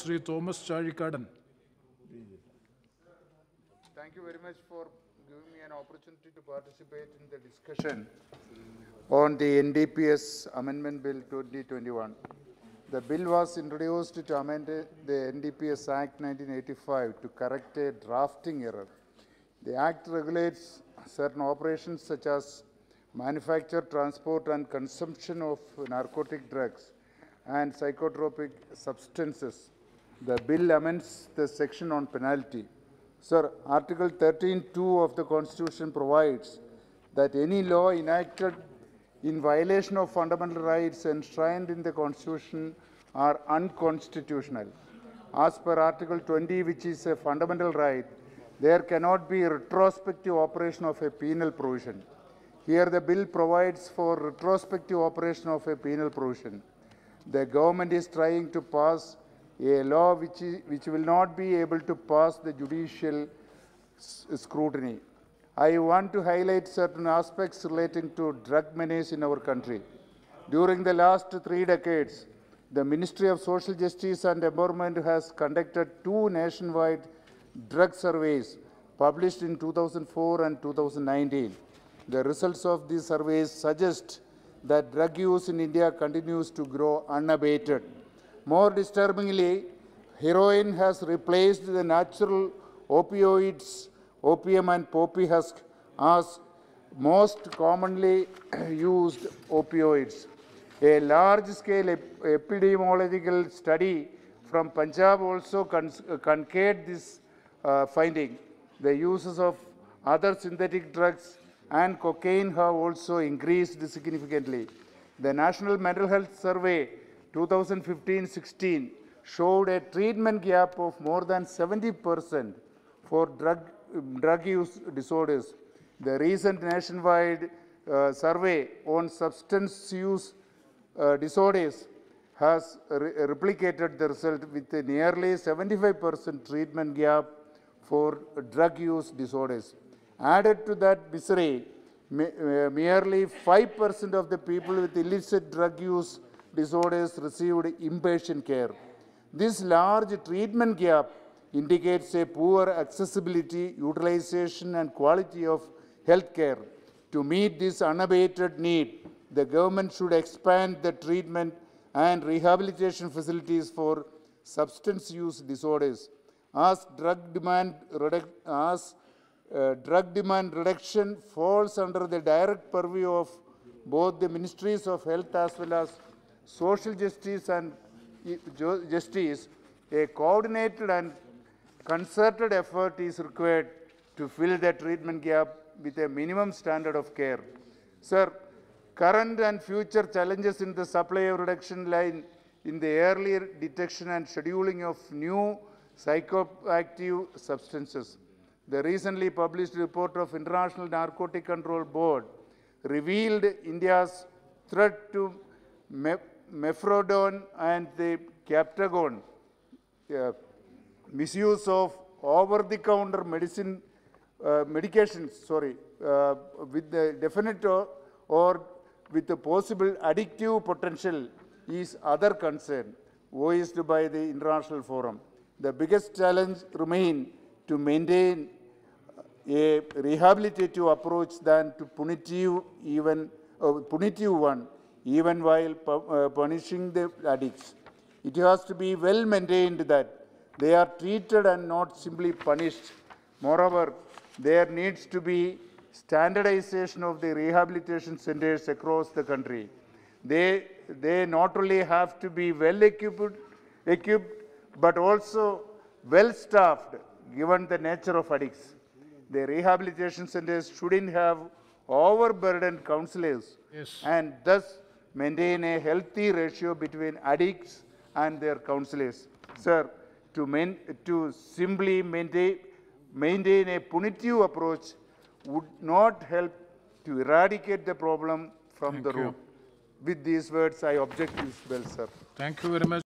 Sri Thomas Charikadan. Thank you very much for giving me an opportunity to participate in the discussion on the NDPS Amendment Bill 2021. The bill was introduced to amend the NDPS Act 1985 to correct a drafting error. The Act regulates certain operations such as manufacture, transport, and consumption of narcotic drugs and psychotropic substances. The bill amends the section on penalty. Sir, Article 13(2) of the Constitution provides that any law enacted in violation of fundamental rights enshrined in the Constitution are unconstitutional. As per Article 20, which is a fundamental right, there cannot be retrospective operation of a penal provision. Here the bill provides for retrospective operation of a penal provision. The government is trying to pass a law which will not be able to pass the judicial scrutiny. I want to highlight certain aspects relating to drug menace in our country. During the last 3 decades, the Ministry of Social Justice and Empowerment has conducted 2 nationwide drug surveys published in 2004 and 2019. The results of these surveys suggest that drug use in India continues to grow unabated. More disturbingly, heroin has replaced the natural opioids, opium and poppy husk, as most commonly used opioids. A large-scale epidemiological study from Punjab also concurred this finding. The uses of other synthetic drugs and cocaine have also increased significantly. The National Mental Health Survey 2015-16 showed a treatment gap of more than 70% for drug use disorders. The recent nationwide survey on substance use disorders has replicated the result with a nearly 75% treatment gap for drug use disorders. Added to that misery, merely 5% of the people with illicit drug use disorders received inpatient care. This large treatment gap indicates a poor accessibility, utilization, and quality of health care. To meet this unabated need, the government should expand the treatment and rehabilitation facilities for substance use disorders. As drug demand reduction falls under the direct purview of both the Ministries of Health as well as Social Justice and Justice, a coordinated and concerted effort is required to fill the treatment gap with a minimum standard of care. Sir, current and future challenges in the supply of reduction lie in the earlier detection and scheduling of new psychoactive substances. The recently published report of International Narcotic Control Board revealed India's threat to methadone and the captagon, misuse of over-the-counter medications, with the definite or with the possible addictive potential is other concern voiced by the International Forum. The biggest challenge remains to maintain a rehabilitative approach than to punitive one, even while punishing the addicts. It has to be well maintained that they are treated and not simply punished. Moreover, there needs to be standardization of the rehabilitation centers across the country. They not only have to be well equipped, but also well staffed, given the nature of addicts. The rehabilitation centers shouldn't have overburdened counselors, and thus maintain a healthy ratio between addicts and their counselors. Sir, to simply maintain a punitive approach would not help to eradicate the problem from the root. With these words, I object this bill, sir. Thank you very much.